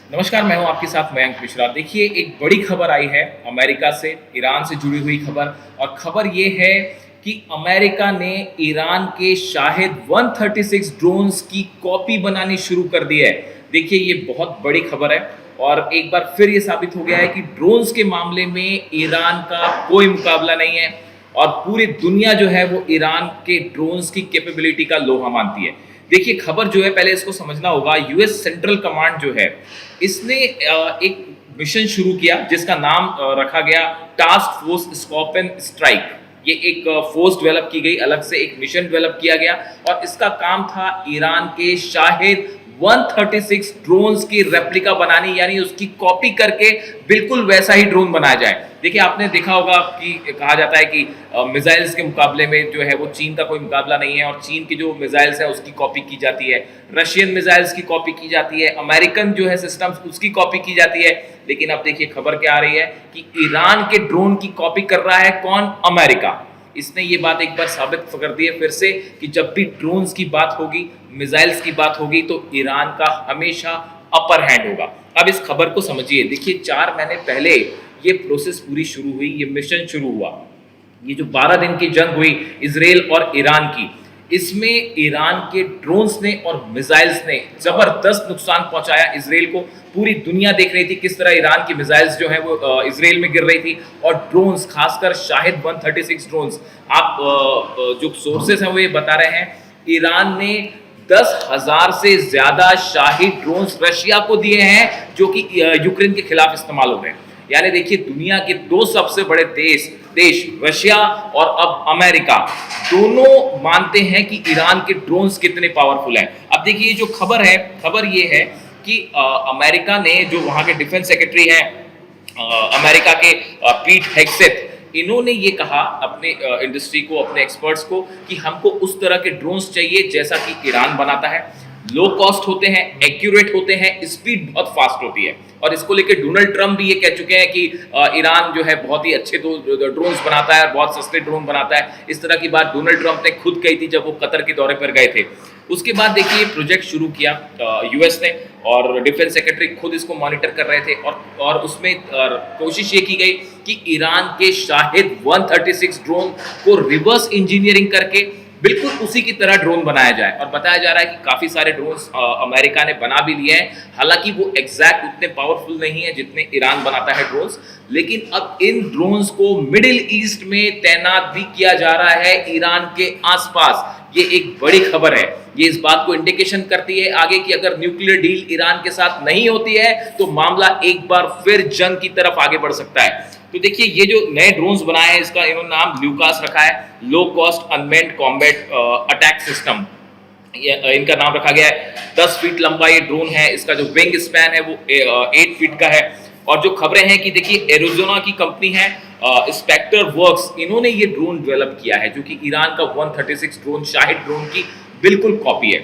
नमस्कार, मैं हूं आपके साथ मयंक मिश्रा। देखिए, एक बड़ी खबर आई है अमेरिका से, ईरान से जुड़ी हुई खबर। और खबर ये है कि अमेरिका ने ईरान के शाहिद 136 ड्रोन्स की कॉपी बनानी शुरू कर दी है। देखिए, ये बहुत बड़ी खबर है और एक बार फिर ये साबित हो गया है कि ड्रोन्स के मामले में ईरान का कोई मुकाबला नहीं है और पूरी दुनिया जो है वो ईरान के ड्रोन्स की कैपेबिलिटी का लोहा मानती है। देखिए, खबर जो है, पहले इसको समझना होगा। यूएस सेंट्रल कमांड जो है, इसने एक मिशन शुरू किया जिसका नाम रखा गया टास्क फोर्स स्कॉर्पियन स्ट्राइक। ये एक फोर्स डेवलप की गई, अलग से एक मिशन डेवलप किया गया और इसका काम था ईरान के शाहिद 136 ड्रोन्स की रेप्लिका बनानी, यानी उसकी कॉपी करके बिल्कुल वैसा ही ड्रोन बनाया जाए। देखिए, आपने देखा होगा कि कहा जाता है कि मिसाइल्स के मुकाबले में जो है वो चीन का कोई मुकाबला नहीं है और चीन की जो मिसाइल्स है उसकी कॉपी की जाती है, रशियन मिसाइल्स की कॉपी की जाती है, अमेरिकन जो है सिस्टम्स उसकी कॉपी की जाती है। लेकिन अब देखिए, खबर क्या आ रही है कि ईरान के ड्रोन की कॉपी कर रहा है कौन? अमेरिका। इसने ये बात एक बार साबित कर दी है फिर से कि जब भी ड्रोन्स की बात होगी, मिसाइल्स की बात होगी, तो ईरान का हमेशा अपर हैंड होगा। अब इस खबर को समझिए। देखिए, 4 महीने पहले ये प्रोसेस पूरी शुरू हुई, ये मिशन शुरू हुआ। ये जो 12 दिन की जंग हुई इजराइल और ईरान की, इसमें ईरान के ड्रोन्स ने और मिसाइल्स ने जबरदस्त नुकसान पहुंचाया इजराइल को। पूरी दुनिया देख रही थी किस तरह ईरान की मिसाइल्स जो है वो इजराइल में गिर रही थी और ड्रोन्स, खासकर शाहिद 136 ड्रोन्स। आप जो सोर्सेस हैं वो ये बता रहे हैं, ईरान ने 10,000 से ज्यादा शाहिद ड्रोन्स रशिया को दिए हैं जो कि यूक्रेन के खिलाफ इस्तेमाल हो रहे हैं। यानी देखिए, दुनिया के 2 सबसे बड़े देश रशिया और अब अमेरिका, दोनों मानते हैं कि ईरान के ड्रोन्स कितने पावरफुल हैं। अब देखिए, जो खबर है, खबर ये है कि अमेरिका ने, जो वहां के डिफेंस सेक्रेटरी हैं अमेरिका के, पीट हेग्सेथ, इन्होंने ये कहा अपने इंडस्ट्री को, अपने एक्सपर्ट्स को, कि हमको उस तरह के ड्रोन्स चाहिए जैसा कि ईरान बनाता है। लो कॉस्ट होते हैं, एक्यूरेट होते हैं, स्पीड बहुत फास्ट होती है। और इसको लेकर डोनाल्ड ट्रंप भी ये कह चुके हैं कि ईरान जो है बहुत ही अच्छे ड्रोन्स बनाता है, बहुत सस्ते ड्रोन बनाता है। इस तरह की बात डोनाल्ड ट्रंप ने खुद कही थी जब वो कतर के दौरे पर गए थे। उसके बाद देखिए, प्रोजेक्ट शुरू किया यूएस ने और डिफेंस सेक्रेटरी खुद इसको मॉनिटर कर रहे थे और उसमें कोशिश ये की गई कि ईरान के शाहिद 136 ड्रोन को रिवर्स इंजीनियरिंग करके बिल्कुल उसी की तरह ड्रोन बनाया जाए। और बताया जा रहा है कि काफी सारे ड्रोन्स अमेरिका ने बना भी लिए हैं। हालांकि वो एग्जैक्ट उतने पावरफुल नहीं है जितने ईरान बनाता है ड्रोन्स, लेकिन अब इन ड्रोन्स को मिडिल ईस्ट में तैनात भी किया जा रहा है, ईरान के आसपास। ये एक बड़ी खबर है। ये इस बात को इंडिकेशन करती है आगे कि अगर न्यूक्लियर डील ईरान के साथ नहीं होती है तो मामला एक बार फिर जंग की तरफ आगे बढ़ सकता है। तो देखिए, ये जो नए ड्रोन्स बनाए हैं, इसका इन्होंने नाम ल्यूकास रखा है, low cost unmanned combat attack system. इनका नाम रखा गया है। 10 फीट लंबा ये ड्रोन है। इसका जो विंग स्पैन है वो 8 फीट का है। और जो खबरें हैं कि देखिए, एरिज़ोना की कंपनी है स्पेक्टर वर्क्स, इन्होंने ये ड्रोन डेवलप किया है जो कि ईरान का 136 ड्रोन, शाहिद ड्रोन की बिल्कुल कॉपी है।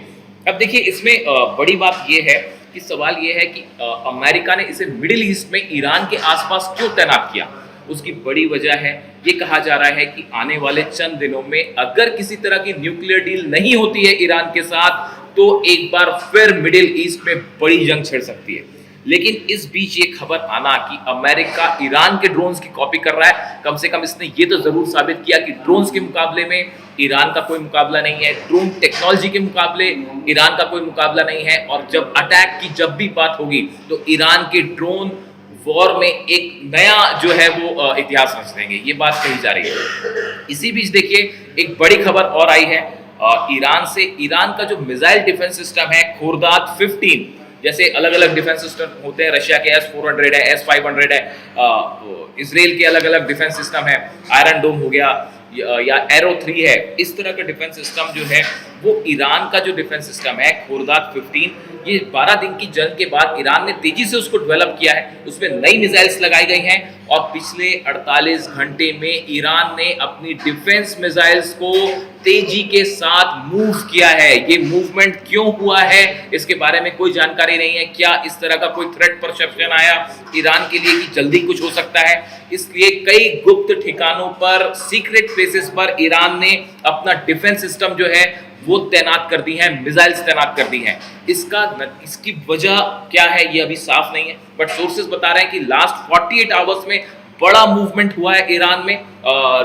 अब देखिए, इसमें बड़ी बात ये है कि सवाल ये है कि अमेरिका ने इसे मिडिल ईस्ट में ईरान के आसपास क्यों तैनात किया। उसकी बड़ी वजह है, ये कहा जा रहा है कि आने वाले चंद दिनों में अगर किसी तरह की न्यूक्लियर डील नहीं होती है ईरान के साथ, तो एक बार फिर मिडिल ईस्ट में बड़ी जंग छिड़ सकती है। लेकिन इस बीच ये खबर आना कि अमेरिका ईरान के ड्रोन्स की कॉपी कर रहा है, कम से कम इसने ये तो जरूर साबित किया कि ड्रोन्स के मुकाबले में ईरान का कोई मुकाबला नहीं है, ड्रोन टेक्नोलॉजी के मुकाबले ईरान का कोई मुकाबला नहीं है। और जब अटैक की जब भी बात होगी तो ईरान के ड्रोन वॉर में एक नया जो है वो इतिहास रच देंगे, ये बात कही जा रही है। इसी बीच देखिए, एक बड़ी खबर और आई है ईरान से। ईरान का जो मिसाइल डिफेंस सिस्टम है खोर्दात 15, जैसे अलग अलग डिफेंस सिस्टम होते हैं, रशिया के S-400 है, S-500 है, इसराइल के अलग अलग डिफेंस सिस्टम है, आयरन डोम हो गया या एरो 3 है। इस तरह का डिफेंस सिस्टम जो है वो ईरान का जो डिफेंस सिस्टम है खोर्दात 15, ये 12 दिन की जंग के बाद ईरान ने तेजी से उसको डेवलप किया है। उसमें नई मिसाइल्स लगाई गई हैं और पिछले 48 घंटे में ईरान ने अपनी डिफेंस मिसाइल्स को तेजी के साथ मूव किया है। ये मूवमेंट क्यों हुआ है इसके बारे में कोई जानकारी नहीं है। क्या इस तरह का कोई थ्रेट परसेप्शन आया ईरान के लिए कि जल्दी कुछ हो सकता है, इसलिए कई गुप्त ठिकानों पर, सीक्रेट प्लेसेस पर ईरान ने अपना डिफेंस सिस्टम जो है वो तैनात कर दी हैं, मिसाइल्स तैनात कर दी हैं। इसकी वजह क्या है ये अभी साफ नहीं है, बट सोर्सेज बता रहे हैं कि लास्ट 48 आवर्स में बड़ा मूवमेंट हुआ है ईरान में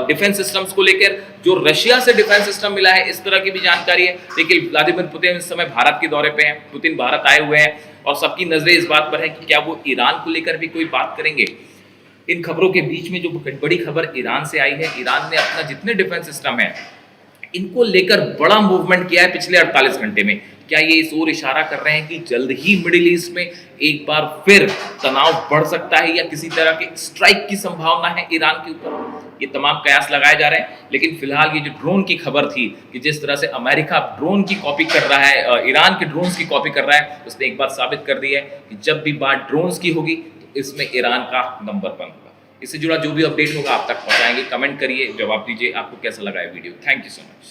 डिफेंस सिस्टम्स को लेकर। जो रशिया से डिफेंस सिस्टम मिला है, इस तरह की भी जानकारी है। देखिए, व्लादिमीर पुतिन इस समय भारत के दौरे पे हैं, पुतिन भारत आए हुए हैं और सबकी नजरें इस बात पर है कि क्या वो ईरान को लेकर भी कोई बात करेंगे। इन खबरों के बीच में जो बड़ी खबर ईरान से आई है, ईरान ने अपना जितने डिफेंस सिस्टम है इनको लेकर बड़ा मूवमेंट किया है पिछले 48 घंटे में। क्या ये इस ओर इशारा कर रहे हैं कि जल्द ही मिडिल ईस्ट में एक बार फिर तनाव बढ़ सकता है या किसी तरह के स्ट्राइक की संभावना है ईरान के ऊपर? ये तमाम कयास लगाए जा रहे हैं। लेकिन फिलहाल ये जो ड्रोन की खबर थी कि जिस तरह से अमेरिका ड्रोन की कॉपी कर रहा है, ईरान के ड्रोन्स की कॉपी कर रहा है, उसने एक बार साबित कर दिया है कि जब भी बात ड्रोन्स की होगी तो इसमें ईरान का नंबर 1 होगा। इससे जुड़ा जो भी अपडेट होगा आप तक पहुंचाएंगे। कमेंट करिए, जवाब दीजिए, आपको कैसा लगा है video. Thank you so much.